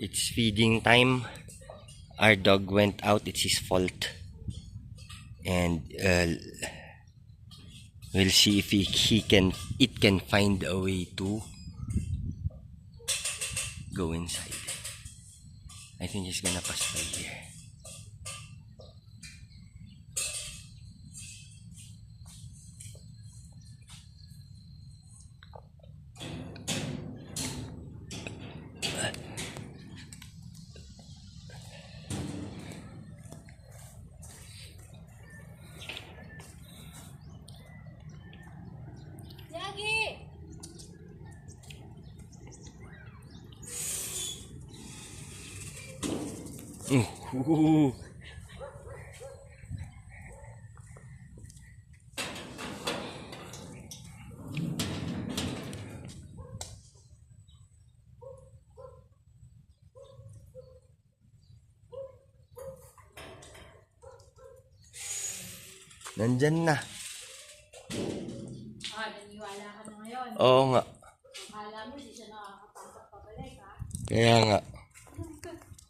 It's feeding time. Our dog went out. It's his fault. And we'll see if it can find a way to go inside. I think he's gonna pass by here. Ooh. Nandyan na. Naniwala ka na ngayon. Oo nga. Akala mo, di siya nakakapasok pabalik, ha? Kaya nga.